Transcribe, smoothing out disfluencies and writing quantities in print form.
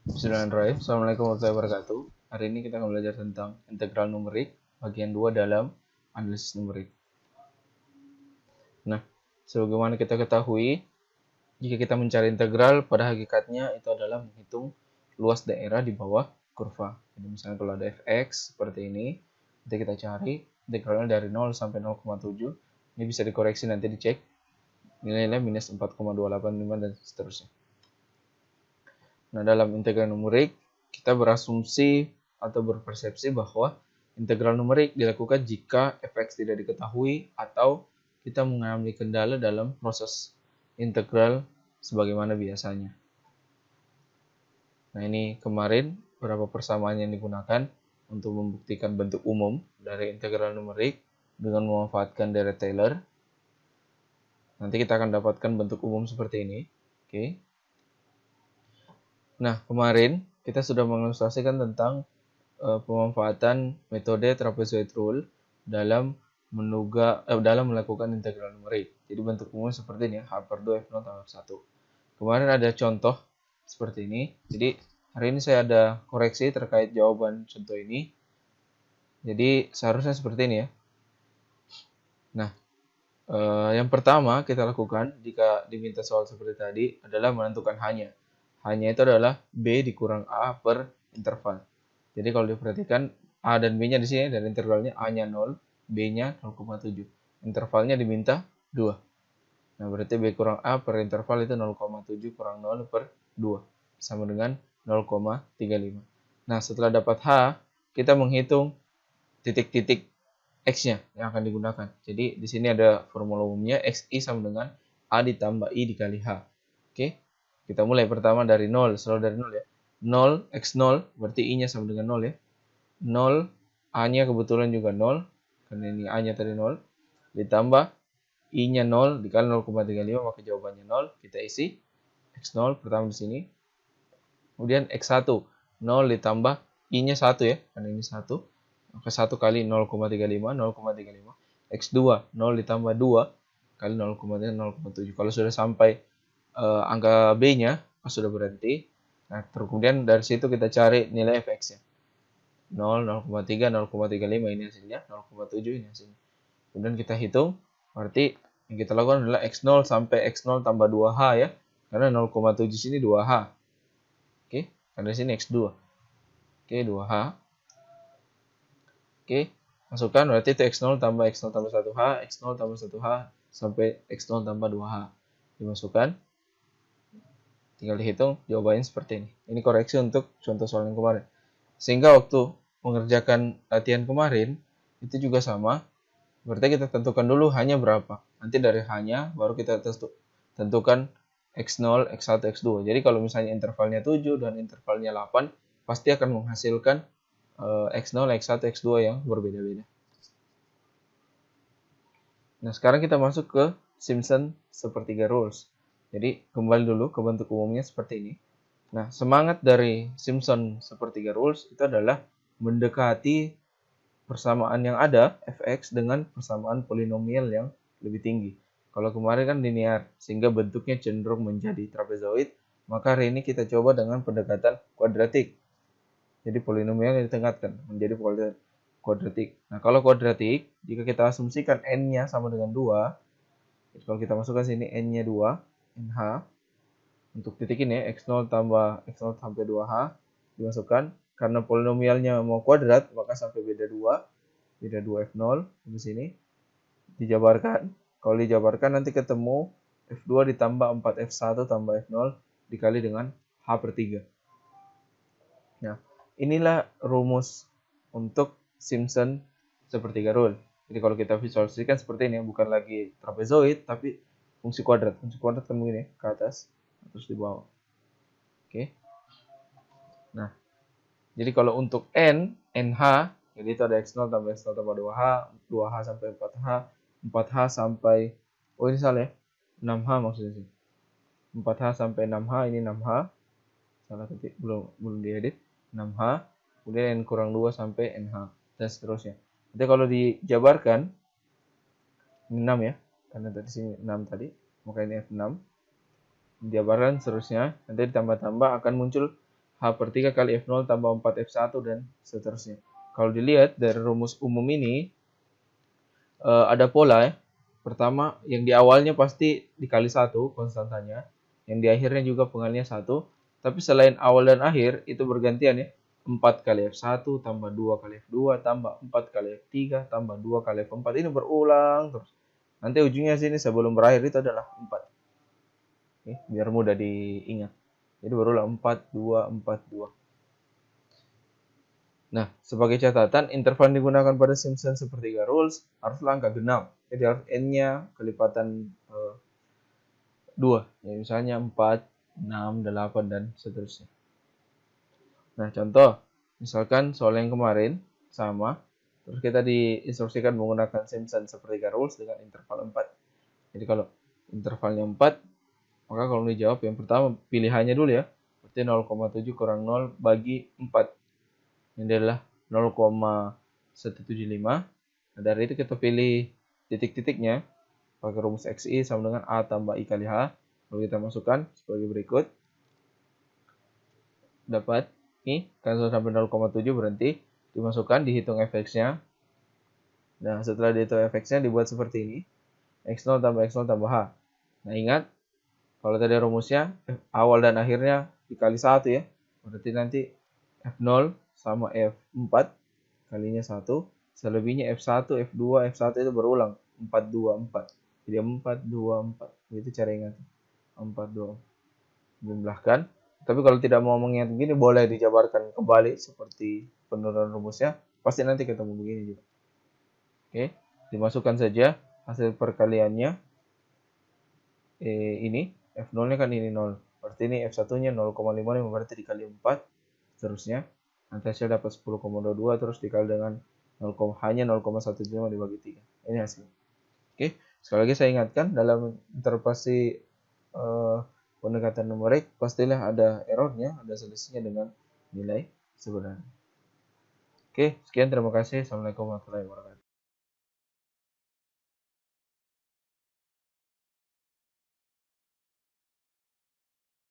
Bismillahirrahmanirrahim. Assalamualaikum warahmatullahi wabarakatuh. Hari ini kita akan belajar tentang integral numerik bagian 2 dalam analisis numerik. Nah, sebagaimana kita ketahui, jika kita mencari integral, pada hakikatnya itu adalah menghitung luas daerah di bawah kurva. Jadi misalnya kalau ada fx seperti ini, nanti kita cari integralnya dari 0 sampai 0,7. Ini bisa dikoreksi, nanti dicek nilainya minus 4,285 dan seterusnya. Nah, dalam integral numerik, kita berasumsi atau berpersepsi bahwa integral numerik dilakukan jika fx tidak diketahui atau kita mengalami kendala dalam proses integral sebagaimana biasanya. Nah, ini kemarin beberapa persamaan yang digunakan untuk membuktikan bentuk umum dari integral numerik dengan memanfaatkan deret Taylor. Nanti kita akan dapatkan bentuk umum seperti ini. Oke. Nah, kemarin kita sudah mengilustrasikan tentang pemanfaatan metode trapezoid rule dalam melakukan integral numerik. Jadi bentuk umumnya seperti ini ya, h per 2 f0 tambah 1. Kemarin ada contoh seperti ini. Jadi hari ini saya ada koreksi terkait jawaban contoh ini. Jadi seharusnya seperti ini ya. Nah, yang pertama kita lakukan jika diminta soal seperti tadi adalah menentukan hanya. Hanya itu adalah B dikurang A per interval. Jadi kalau diperhatikan A dan B-nya di sini dan intervalnya A-nya 0, B-nya 0,7. Intervalnya diminta 2. Nah, berarti B kurang A per interval itu 0,7 kurang 0 per 2. Sama dengan 0,35. Nah, setelah dapat H, kita menghitung titik-titik X-nya yang akan digunakan. Jadi di sini ada formula umumnya XI sama dengan A ditambah I dikali H. Oke, kita mulai pertama dari 0, selalu dari 0 ya. 0, X0 berarti I-nya sama dengan 0 ya. 0, A-nya kebetulan juga 0, karena ini A-nya tadi 0. Ditambah I-nya 0 dikali 0,35, maka jawabannya 0. Kita isi X0 pertama di sini. Kemudian X1, 0 ditambah I-nya 1 ya, karena ini 1. Maka 1 kali 0,35, 0,35. X2, 0 ditambah 2 kali 0,3, 0,7. Kalau sudah sampai angka B-nya, sudah berhenti. Nah, kemudian dari situ kita cari nilai fx-nya. 0, 0,3, 0,35 ini hasilnya, 0,7 ini hasilnya. Kemudian kita hitung, berarti yang kita lakukan adalah X0 sampai X0 tambah 2H ya. Karena 0,7 sini 2H. Oke, karena sini X2. Oke, 2H. Oke, masukkan berarti itu X0 tambah X0 tambah 1H, X0 tambah 1H, sampai X0 tambah 2H. Dimasukkan. Tinggal dihitung, jawabannya seperti ini. Ini koreksi untuk contoh soal yang kemarin. Sehingga waktu mengerjakan latihan kemarin, itu juga sama. Berarti kita tentukan dulu hanya berapa. Nanti dari hanya, baru kita tentukan X0, X1, X2. Jadi kalau misalnya intervalnya 7 dan intervalnya 8, pasti akan menghasilkan X0, X1, X2 yang berbeda-beda. Nah, sekarang kita masuk ke Simpson sepertiga rules. Jadi, kembali dulu ke bentuk umumnya seperti ini. Nah, semangat dari Simpson sepertiga rules itu adalah mendekati persamaan yang ada, fx, dengan persamaan polinomial yang lebih tinggi. Kalau kemarin kan linear, sehingga bentuknya cenderung menjadi trapezoid, maka hari ini kita coba dengan pendekatan kuadratik. Jadi polinomial yang ditengahkan menjadi kuadratik. Nah, kalau kuadratik, jika kita asumsikan n-nya sama dengan 2, kalau kita masukkan sini n-nya 2, nh, untuk titik ini x0 tambah x0 sampai 2h, dimasukkan. Karena polinomialnya mau kuadrat, maka sampai beda 2 f0 di sini. Dijabarkan. Kalau dijabarkan nanti ketemu f2 ditambah 4f1 tambah f0 dikali dengan h per 3. Nah, inilah rumus untuk Simpson sepertiga rule. Jadi kalau kita visualisasikan seperti ini, bukan lagi trapezoid, tapi fungsi kuadrat. Fungsi kuadrat kan begini, ke atas, terus di bawah. Oke. Nah, jadi kalau untuk n, nh, jadi itu ada x0 tambah x0 tambah 2h, 2h sampai 4h, 4h sampai, oh ini salah ya, 6h maksudnya sih. 4h sampai 6h, ini 6h, salah ketik, belum diedit, 6h, kemudian n kurang 2 sampai nh, dan seterusnya. Nanti kalau dijabarkan, ini 6 ya, karena tadi sini 6 tadi, maka ini f6, dijabarkan seterusnya, nanti ditambah-tambah akan muncul h H per 3 kali F0 tambah 4 F1 dan seterusnya. Kalau dilihat dari rumus umum ini, ada pola ya. Pertama, yang di awalnya pasti dikali 1 konstantanya. Yang di akhirnya juga pengalinya 1. Tapi selain awal dan akhir, itu bergantian ya. 4 kali F1 tambah 2 kali F2 tambah 4 kali F3 tambah 2 kali F4. Ini berulang terus. Nanti ujungnya sini sebelum berakhir itu adalah 4. Oke, biar mudah diingat. Jadi berulang 4, 2, 4, 2. Nah, sebagai catatan, interval yang digunakan pada Simpson sepertiga rules haruslah angka genap. Jadi harus n-nya kelipatan 2. Ya, misalnya 4, 6, 8, dan seterusnya. Nah, contoh. Misalkan soal yang kemarin sama. Terus kita diinstruksikan menggunakan Simpson sepertiga rules dengan interval 4. Jadi kalau intervalnya 4, maka kalau dijawab yang pertama pilihannya dulu ya. Berarti 0,7 kurang 0 bagi 4. Ini adalah 0,175. Nah, dari itu kita pilih titik-titiknya pakai rumus XI sama dengan A tambah I kali H. Lalu kita masukkan sebagai berikut. Dapat ini kan sudah sampai 0,7 berhenti. Dimasukkan, dihitung fx-nya. Nah, setelah dihitung fx-nya dibuat seperti ini. X0 tambah X0 tambah H. Nah, ingat kalau tadi rumusnya awal dan akhirnya dikali 1 ya. Berarti nanti F0 sama F4 kalinya 1. Selebihnya F1, F2, F1 itu berulang. 4, 2, 4. Jadi 4, 2, 4. Itu cara ingat. 4, 2, 4. Jumlahkan. Tapi kalau tidak mau mengingat begini, boleh dijabarkan kembali seperti penurunan rumusnya. Pasti nanti ketemu begini juga. Oke. Dimasukkan saja hasil perkaliannya. Ini. F0-nya kan ini 0. Berarti ini F1-nya 0,55 berarti dikali 4. Seterusnya. Nanti hasil dapat 10,22 terus dikali dengan hanya 0,175 dibagi 3. Ini hasil. Oke, sekali lagi saya ingatkan dalam interpretasi pendekatan numerik pastilah ada errornya, ada selisihnya dengan nilai sebenarnya. Oke, sekian terima kasih. Assalamualaikum warahmatullahi wabarakatuh.